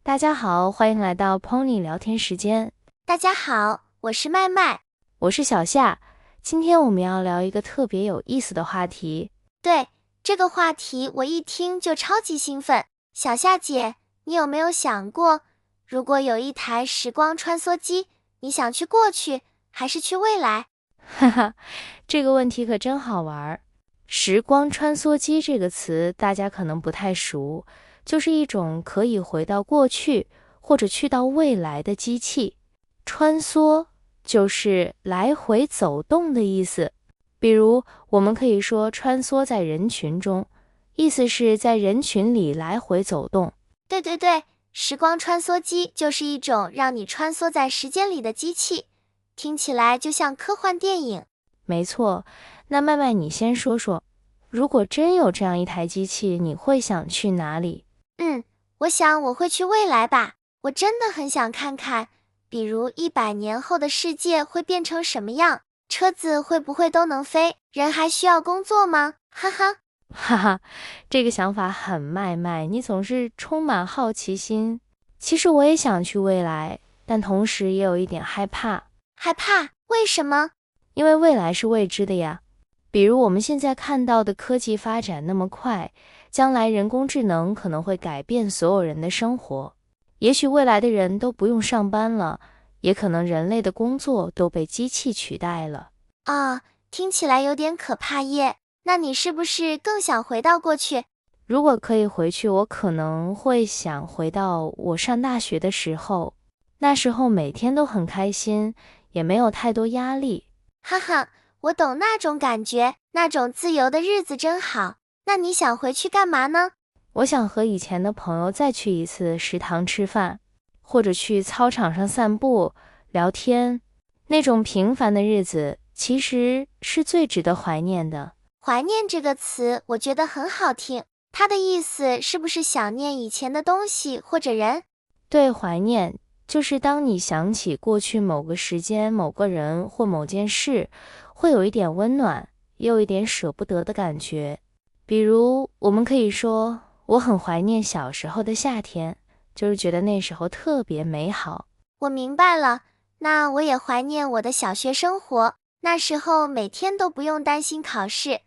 大家好，欢迎来到 Pony 聊天时间。大家好，我是麦麦，我是小夏。今天我们要聊一个特别有意思的话题。对，这个话题我一听就超级兴奋。小夏姐，你有没有想过，如果有一台时光穿梭机，你想去过去还是去未来？哈哈，这个问题可真好玩。时光穿梭机这个词大家可能不太熟，就是一种可以回到过去或者去到未来的机器。穿梭就是来回走动的意思。比如我们可以说穿梭在人群中，意思是在人群里来回走动。对，时光穿梭机就是一种让你穿梭在时间里的机器，听起来就像科幻电影。没错，那麦麦你先说说，如果真有这样一台机器，你会想去哪里？我想我会去未来吧，我真的很想看看，比如100年后的世界会变成什么样，车子会不会都能飞，人还需要工作吗？哈哈。哈哈，这个想法很麦麦，你总是充满好奇心。其实我也想去未来，但同时也有一点害怕。害怕？为什么？因为未来是未知的呀。比如我们现在看到的科技发展那么快，将来人工智能可能会改变所有人的生活。也许未来的人都不用上班了，也可能人类的工作都被机器取代了。听起来有点可怕耶。那你是不是更想回到过去？如果可以回去，我可能会想回到我上大学的时候，那时候每天都很开心，也没有太多压力。哈哈，我懂那种感觉，那种自由的日子真好。那你想回去干嘛呢？我想和以前的朋友再去一次食堂吃饭，或者去操场上散步、聊天。那种平凡的日子其实是最值得怀念的。怀念这个词，我觉得很好听。它的意思是不是想念以前的东西或者人？对，怀念就是当你想起过去某个时间、某个人或某件事，会有一点温暖，也有一点舍不得的感觉。比如，我们可以说，我很怀念小时候的夏天，就是觉得那时候特别美好。我明白了，那我也怀念我的小学生活，那时候每天都不用担心考试，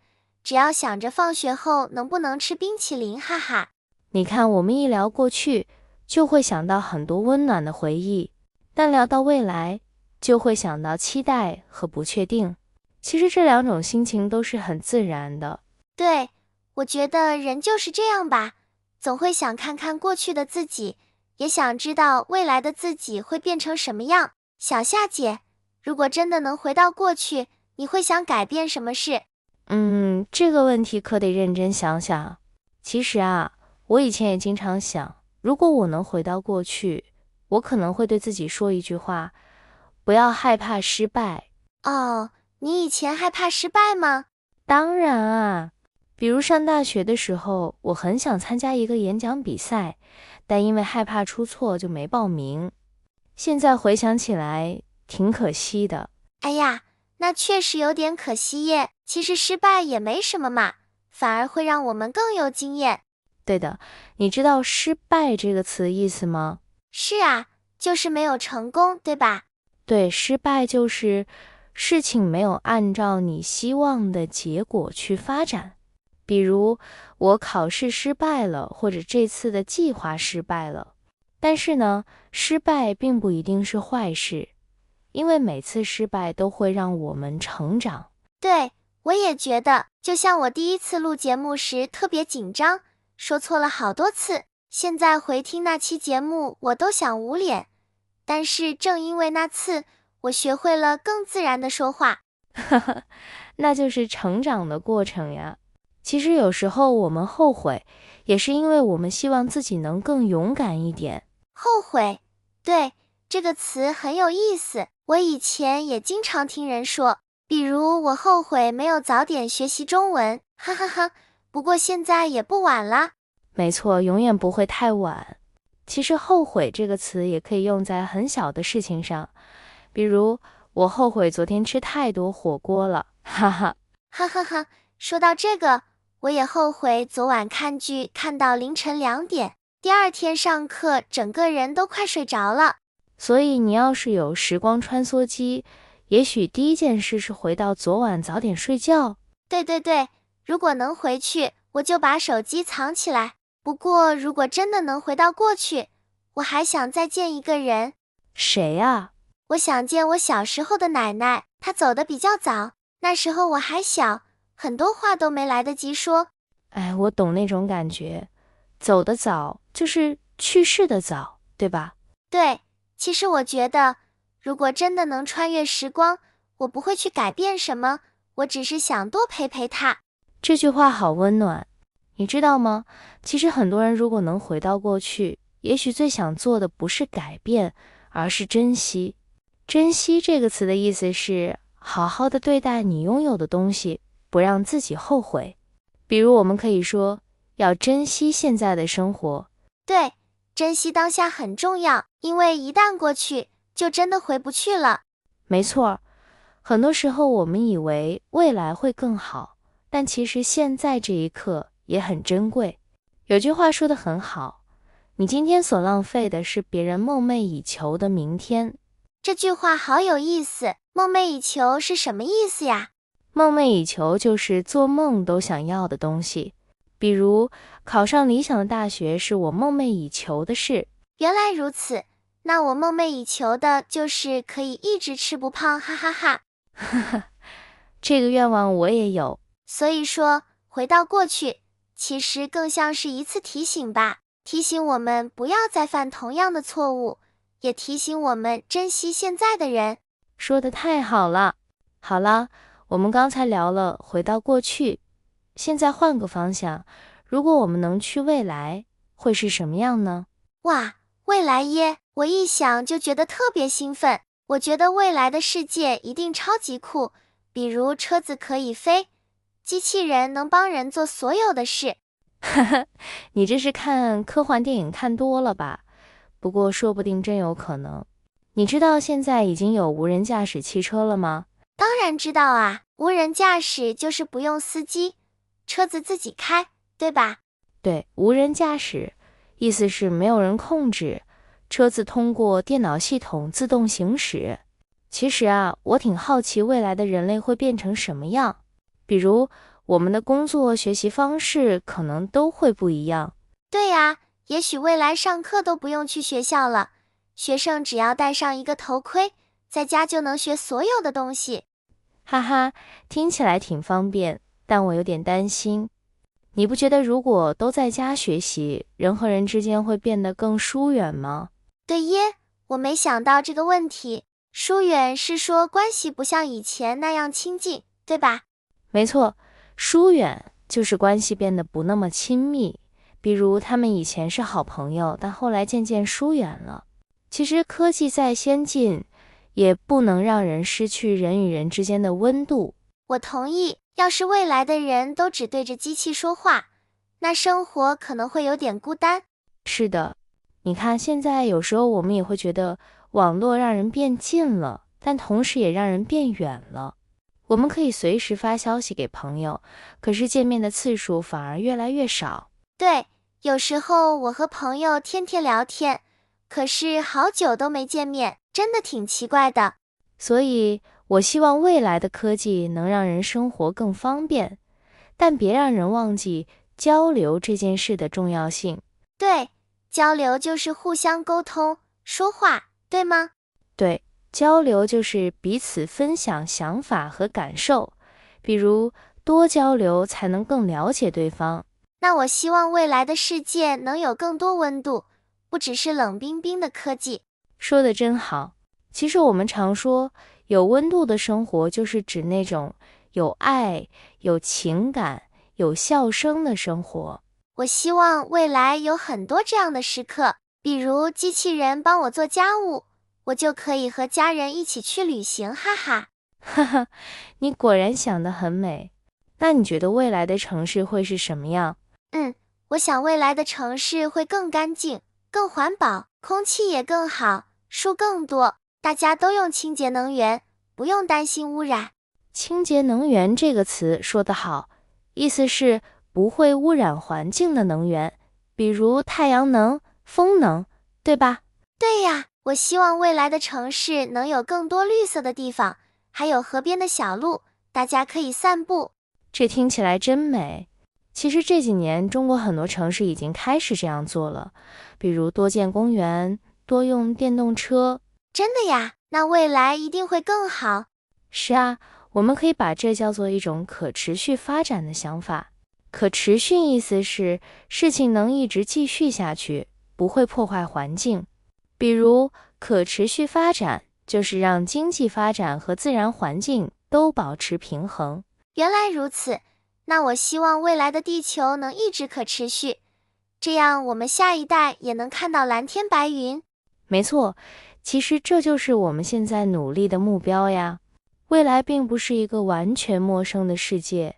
只要想着放学后能不能吃冰淇淋，哈哈。你看，我们一聊过去，就会想到很多温暖的回忆，但聊到未来，就会想到期待和不确定。其实这两种心情都是很自然的。对，我觉得人就是这样吧，总会想看看过去的自己，也想知道未来的自己会变成什么样。小夏姐，如果真的能回到过去，你会想改变什么事？这个问题可得认真想想。其实啊，我以前也经常想，如果我能回到过去，我可能会对自己说一句话：不要害怕失败。哦，你以前害怕失败吗？当然啊，比如上大学的时候，我很想参加一个演讲比赛，但因为害怕出错就没报名。现在回想起来，挺可惜的。哎呀，那确实有点可惜耶。其实失败也没什么嘛，反而会让我们更有经验。对的，你知道失败这个词意思吗？是啊，就是没有成功，对吧？对，失败就是事情没有按照你希望的结果去发展。比如我考试失败了，或者这次的计划失败了。但是呢，失败并不一定是坏事，因为每次失败都会让我们成长。对，我也觉得，就像我第一次录节目时特别紧张，说错了好多次，现在回听那期节目，我都想捂脸。但是正因为那次，我学会了更自然的说话。那就是成长的过程呀。其实有时候我们后悔，也是因为我们希望自己能更勇敢一点。后悔，对，这个词很有意思。我以前也经常听人说，比如我后悔没有早点学习中文，哈哈哈。不过现在也不晚啦。没错，永远不会太晚。其实后悔这个词也可以用在很小的事情上，比如我后悔昨天吃太多火锅了，哈哈。哈哈哈，说到这个，我也后悔昨晚看剧看到凌晨2点，第二天上课整个人都快睡着了。所以你要是有时光穿梭机，也许第一件事是回到昨晚早点睡觉。对，如果能回去，我就把手机藏起来。不过如果真的能回到过去，我还想再见一个人。谁啊？我想见我小时候的奶奶，她走得比较早，那时候我还小，很多话都没来得及说。哎，我懂那种感觉，走得早就是去世的早，对吧？对，其实我觉得，如果真的能穿越时光，我不会去改变什么，我只是想多陪陪她。这句话好温暖，你知道吗？其实很多人如果能回到过去，也许最想做的不是改变，而是珍惜。珍惜这个词的意思是好好的对待你拥有的东西，不让自己后悔。比如我们可以说，要珍惜现在的生活。对，珍惜当下很重要，因为一旦过去，就真的回不去了。没错，很多时候我们以为未来会更好，但其实现在这一刻也很珍贵。有句话说得很好，你今天所浪费的是别人梦寐以求的明天。这句话好有意思，梦寐以求是什么意思呀？梦寐以求就是做梦都想要的东西，比如考上理想的大学是我梦寐以求的事。原来如此，那我梦寐以求的就是可以一直吃不胖，哈哈哈。这个愿望我也有。所以说，回到过去，其实更像是一次提醒吧，提醒我们不要再犯同样的错误，也提醒我们珍惜现在的人。说得太好了。好了，我们刚才聊了回到过去，现在换个方向，如果我们能去未来，会是什么样呢？哇，未来耶！我一想就觉得特别兴奋。我觉得未来的世界一定超级酷，比如车子可以飞，机器人能帮人做所有的事。你这是看科幻电影看多了吧？不过说不定真有可能。你知道现在已经有无人驾驶汽车了吗？当然知道啊，无人驾驶就是不用司机，车子自己开，对吧？对，无人驾驶，意思是没有人控制，车子通过电脑系统自动行驶。其实啊，我挺好奇未来的人类会变成什么样，比如我们的工作、学习方式可能都会不一样。对呀，也许未来上课都不用去学校了，学生只要戴上一个头盔，在家就能学所有的东西。哈哈，听起来挺方便，但我有点担心。你不觉得如果都在家学习，人和人之间会变得更疏远吗？对耶，我没想到这个问题。疏远是说关系不像以前那样亲近，对吧？没错，疏远就是关系变得不那么亲密，比如他们以前是好朋友，但后来渐渐疏远了。其实科技再先进，也不能让人失去人与人之间的温度。我同意，要是未来的人都只对着机器说话，那生活可能会有点孤单。是的，你看现在有时候我们也会觉得网络让人变近了，但同时也让人变远了。我们可以随时发消息给朋友，可是见面的次数反而越来越少。对，有时候我和朋友天天聊天，可是好久都没见面，真的挺奇怪的。所以我希望未来的科技能让人生活更方便，但别让人忘记交流这件事的重要性。对，交流就是互相沟通，说话，对吗？对，交流就是彼此分享想法和感受，比如多交流才能更了解对方。那我希望未来的世界能有更多温度，不只是冷冰冰的科技。说得真好。其实我们常说有温度的生活，就是指那种有爱、有情感、有笑声的生活。我希望未来有很多这样的时刻，比如机器人帮我做家务，我就可以和家人一起去旅行，哈哈。哈哈，你果然想得很美。那你觉得未来的城市会是什么样？我想未来的城市会更干净、更环保，空气也更好，树更多，大家都用清洁能源，不用担心污染。清洁能源这个词说得好，意思是不会污染环境的能源，比如太阳能、风能，对吧？对呀，我希望未来的城市能有更多绿色的地方，还有河边的小路，大家可以散步。这听起来真美。其实这几年，中国很多城市已经开始这样做了，比如多建公园，多用电动车。真的呀？那未来一定会更好。是啊，我们可以把这叫做一种可持续发展的想法。可持续意思是事情能一直继续下去，不会破坏环境。比如可持续发展就是让经济发展和自然环境都保持平衡。原来如此，那我希望未来的地球能一直可持续，这样我们下一代也能看到蓝天白云。没错，其实这就是我们现在努力的目标呀。未来并不是一个完全陌生的世界，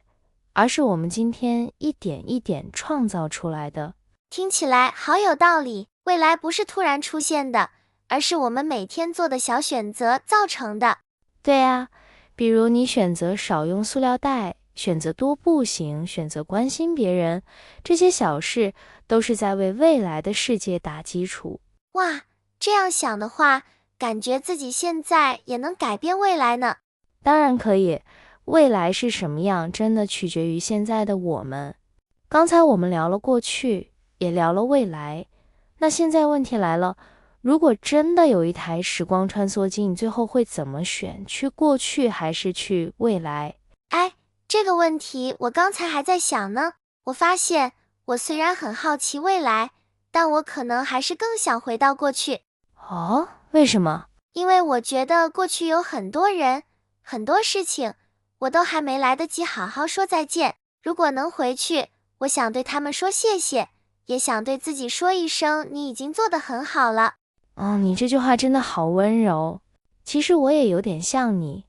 而是我们今天一点一点创造出来的。听起来好有道理，未来不是突然出现的，而是我们每天做的小选择造成的。对啊，比如你选择少用塑料袋，选择多步行，选择关心别人，这些小事都是在为未来的世界打基础。哇，这样想的话，感觉自己现在也能改变未来呢。当然可以，未来是什么样，真的取决于现在的我们。刚才我们聊了过去，也聊了未来，那现在问题来了，如果真的有一台时光穿梭机，你最后会怎么选？去过去还是去未来？哎，这个问题我刚才还在想呢。我发现我虽然很好奇未来，但我可能还是更想回到过去。哦，为什么？因为我觉得过去有很多人，很多事情，我都还没来得及好好说再见。如果能回去，我想对他们说谢谢，也想对自己说一声你已经做得很好了。你这句话真的好温柔。其实我也有点像你，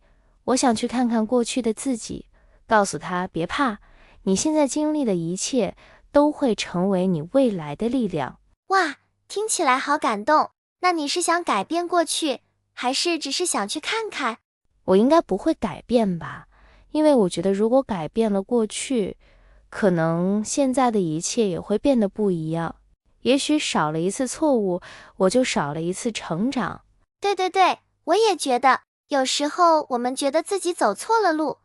我想去看看过去的自己，告诉他别怕，你现在经历的一切都会成为你未来的力量。哇，听起来好感动。那你是想改变过去，还是只是想去看看？我应该不会改变吧，因为我觉得如果改变了过去，可能现在的一切也会变得不一样。也许少了一次错误，我就少了一次成长。对，我也觉得，有时候我们觉得自己走错了路，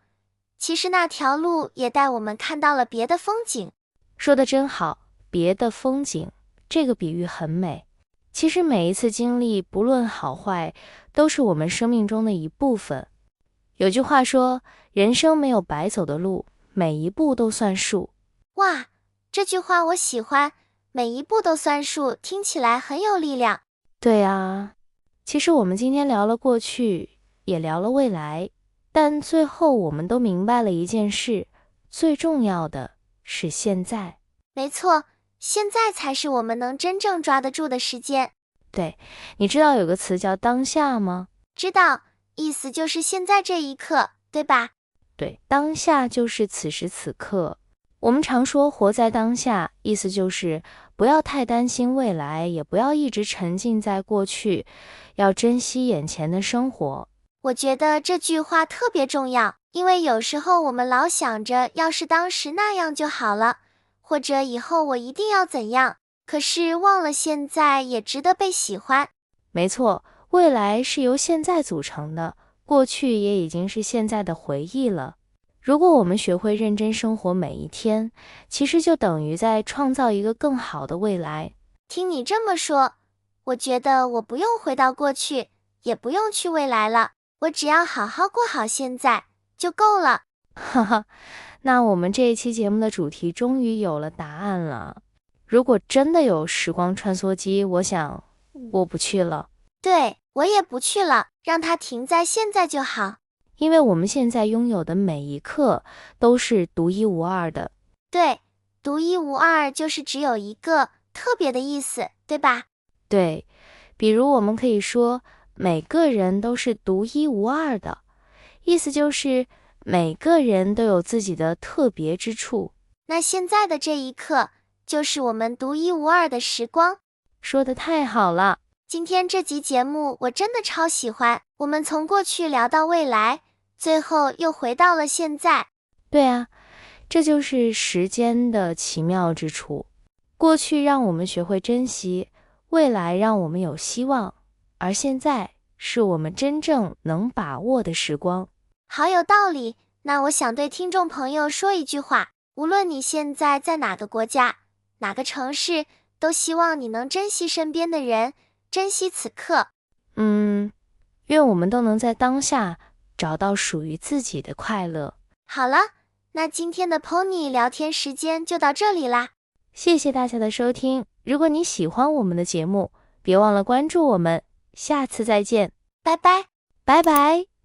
其实那条路也带我们看到了别的风景。说得真好，别的风景，这个比喻很美。其实每一次经历，不论好坏，都是我们生命中的一部分。有句话说，人生没有白走的路，每一步都算数。哇，这句话我喜欢，每一步都算数，听起来很有力量。对啊，其实我们今天聊了过去，也聊了未来，但最后我们都明白了一件事，最重要的是现在。没错，现在才是我们能真正抓得住的时间。对，你知道有个词叫当下吗？知道，意思就是现在这一刻，对吧？对，当下就是此时此刻。我们常说活在当下，意思就是不要太担心未来，也不要一直沉浸在过去，要珍惜眼前的生活。我觉得这句话特别重要，因为有时候我们老想着要是当时那样就好了，或者以后我一定要怎样，可是忘了现在也值得被喜欢。没错，未来是由现在组成的，过去也已经是现在的回忆了。如果我们学会认真生活每一天，其实就等于在创造一个更好的未来。听你这么说，我觉得我不用回到过去，也不用去未来了，我只要好好过好现在就够了。哈哈，那我们这一期节目的主题终于有了答案了。如果真的有时光穿梭机，我想我不去了。对，我也不去了，让它停在现在就好。因为我们现在拥有的每一刻都是独一无二的。对，独一无二就是只有一个，特别的意思，对吧？对，比如我们可以说每个人都是独一无二的，意思就是每个人都有自己的特别之处。那现在的这一刻就是我们独一无二的时光。说得太好了。今天这集节目我真的超喜欢，我们从过去聊到未来，最后又回到了现在。对啊，这就是时间的奇妙之处。过去让我们学会珍惜，未来让我们有希望，而现在是我们真正能把握的时光。好有道理。那我想对听众朋友说一句话，无论你现在在哪个国家，哪个城市，都希望你能珍惜身边的人，珍惜此刻。愿我们都能在当下找到属于自己的快乐。好了，那今天的 Pony 聊天时间就到这里啦。谢谢大家的收听。如果你喜欢我们的节目，别忘了关注我们。下次再见，拜拜。拜拜。